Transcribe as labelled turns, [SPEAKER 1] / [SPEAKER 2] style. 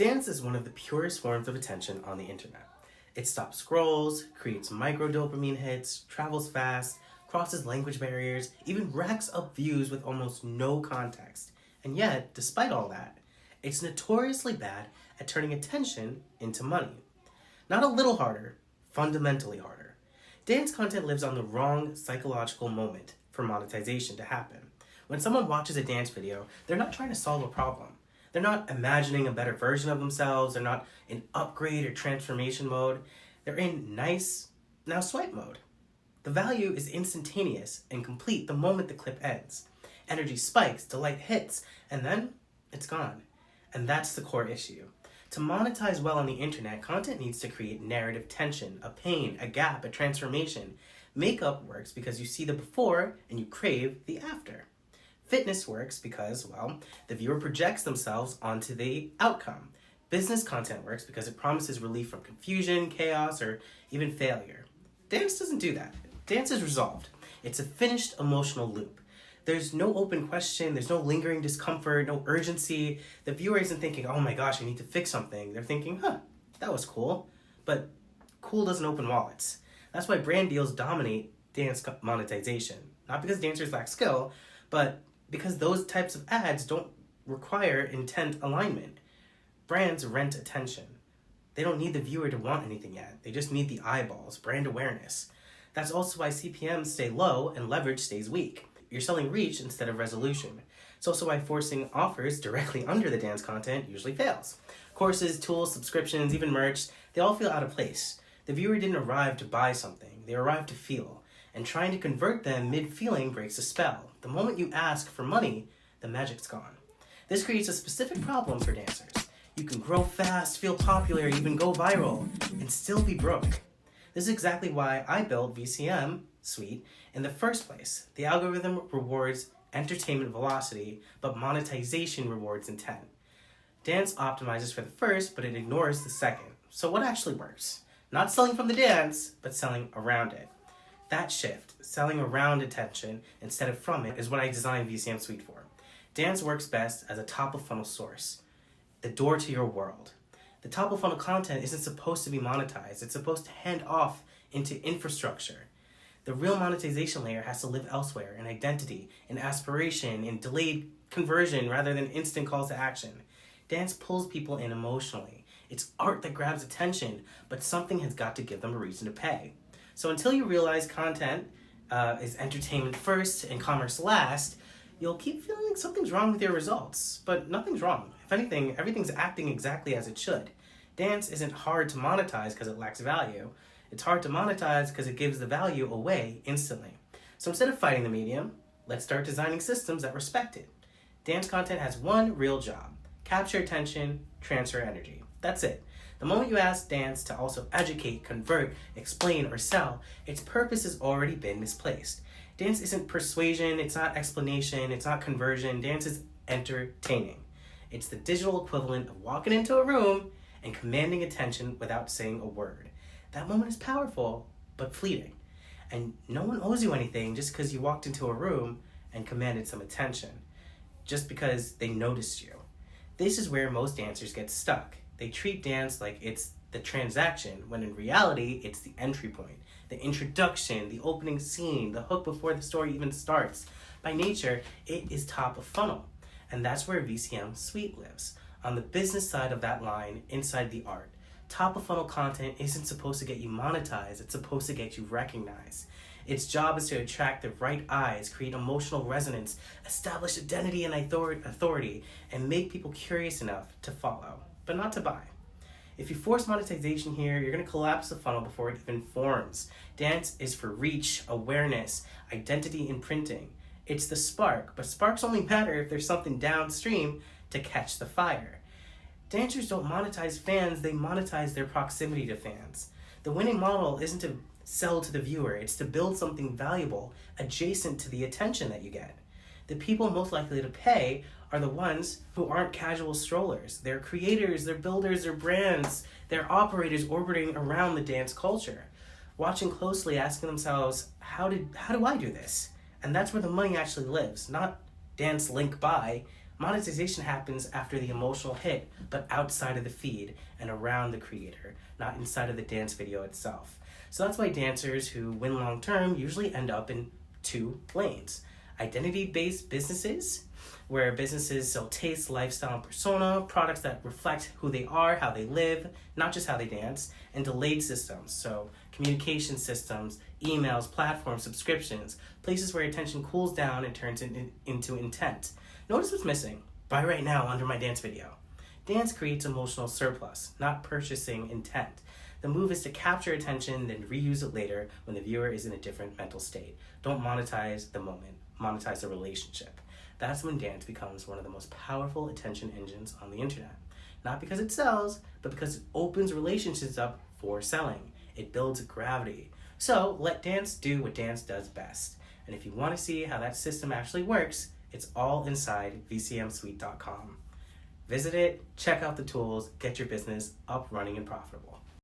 [SPEAKER 1] Dance is one of the purest forms of attention on the internet. It stops scrolls, creates micro-dopamine hits, travels fast, crosses language barriers, even racks up views with almost no context. And yet, despite all that, it's notoriously bad at turning attention into money. Not a little harder, fundamentally harder. Dance content lives on the wrong psychological moment for monetization to happen. When someone watches a dance video, they're not trying to solve a problem. They're not imagining a better version of themselves. They're not in upgrade or transformation mode. They're in nice, now swipe mode. The value is instantaneous and complete the moment the clip ends. Energy spikes, delight hits, and then it's gone. And that's the core issue. To monetize well on the internet, content needs to create narrative tension, a pain, a gap, a transformation. Makeup works because you see the before and you crave the after. Fitness works because, well, the viewer projects themselves onto the outcome. Business content works because it promises relief from confusion, chaos, or even failure. Dance doesn't do that. Dance is resolved. It's a finished emotional loop. There's no open question, there's no lingering discomfort, no urgency. The viewer isn't thinking, oh my gosh, I need to fix something. They're thinking, that was cool. But cool doesn't open wallets. That's why brand deals dominate dance monetization. Not because dancers lack skill, but because those types of ads don't require intent alignment. Brands rent attention. They don't need the viewer to want anything yet. They just need the eyeballs, brand awareness. That's also why CPMs stay low and leverage stays weak. You're selling reach instead of resolution. It's also why forcing offers directly under the dance content usually fails. Courses, tools, subscriptions, even merch, they all feel out of place. The viewer didn't arrive to buy something. They arrived to feel. And trying to convert them mid-feeling breaks the spell. The moment you ask for money, the magic's gone. This creates a specific problem for dancers. You can grow fast, feel popular, even go viral, and still be broke. This is exactly why I built VCM Suite in the first place. The algorithm rewards entertainment velocity, but monetization rewards intent. Dance optimizes for the first, but it ignores the second. So what actually works? Not selling from the dance, but selling around it. That shift, selling around attention instead of from it, is what I designed VCM Suite for. Dance works best as a top-of-funnel source, the door to your world. The top-of-funnel content isn't supposed to be monetized. It's supposed to hand off into infrastructure. The real monetization layer has to live elsewhere, in identity, in aspiration, in delayed conversion rather than instant calls to action. Dance pulls people in emotionally. It's art that grabs attention, but something has got to give them a reason to pay. So until you realize content is entertainment first and commerce last, you'll keep feeling like something's wrong with your results. But nothing's wrong. If anything, everything's acting exactly as it should. Dance isn't hard to monetize because it lacks value. It's hard to monetize because it gives the value away instantly. So instead of fighting the medium, let's start designing systems that respect it. Dance content has one real job: capture attention, transfer energy. That's it. The moment you ask dance to also educate, convert, explain, or sell, its purpose has already been misplaced. Dance isn't persuasion, it's not explanation, it's not conversion. Dance is entertaining. It's the digital equivalent of walking into a room and commanding attention without saying a word. That moment is powerful, but fleeting. And no one owes you anything just because you walked into a room and commanded some attention, just because they noticed you. This is where most dancers get stuck. They treat dance like it's the transaction, when in reality, it's the entry point, the introduction, the opening scene, the hook before the story even starts. By nature, it is top of funnel. And that's where VCM Suite lives, on the business side of that line, inside the art. Top of funnel content isn't supposed to get you monetized, it's supposed to get you recognized. Its job is to attract the right eyes, create emotional resonance, establish identity and authority, and make people curious enough to follow, but not to buy. If you force monetization here, you're going to collapse the funnel before it even forms. Dance is for reach, awareness, identity imprinting. It's the spark, but sparks only matter if there's something downstream to catch the fire. Dancers don't monetize fans, they monetize their proximity to fans. The winning model isn't to sell to the viewer, it's to build something valuable adjacent to the attention that you get. The people most likely to pay are the ones who aren't casual strollers. They're creators, they're builders, they're brands, they're operators orbiting around the dance culture, watching closely, asking themselves, how do I do this? And that's where the money actually lives, not dance link buy. Monetization happens after the emotional hit, but outside of the feed and around the creator, not inside of the dance video itself. So that's why dancers who win long term usually end up in two lanes: identity-based businesses, where businesses sell taste, lifestyle, and persona, products that reflect who they are, how they live, not just how they dance, and delayed systems, so communication systems, emails, platforms, subscriptions, places where attention cools down and turns into intent. Notice what's missing. Buy right now under my dance video. Dance creates emotional surplus, not purchasing intent. The move is to capture attention, then reuse it later when the viewer is in a different mental state. Don't monetize the moment, monetize the relationship. That's when dance becomes one of the most powerful attention engines on the internet. Not because it sells, but because it opens relationships up for selling. It builds gravity. So let dance do what dance does best. And if you want to see how that system actually works, it's all inside vcmsuite.com. Visit it, check out the tools, get your business up, running, and profitable.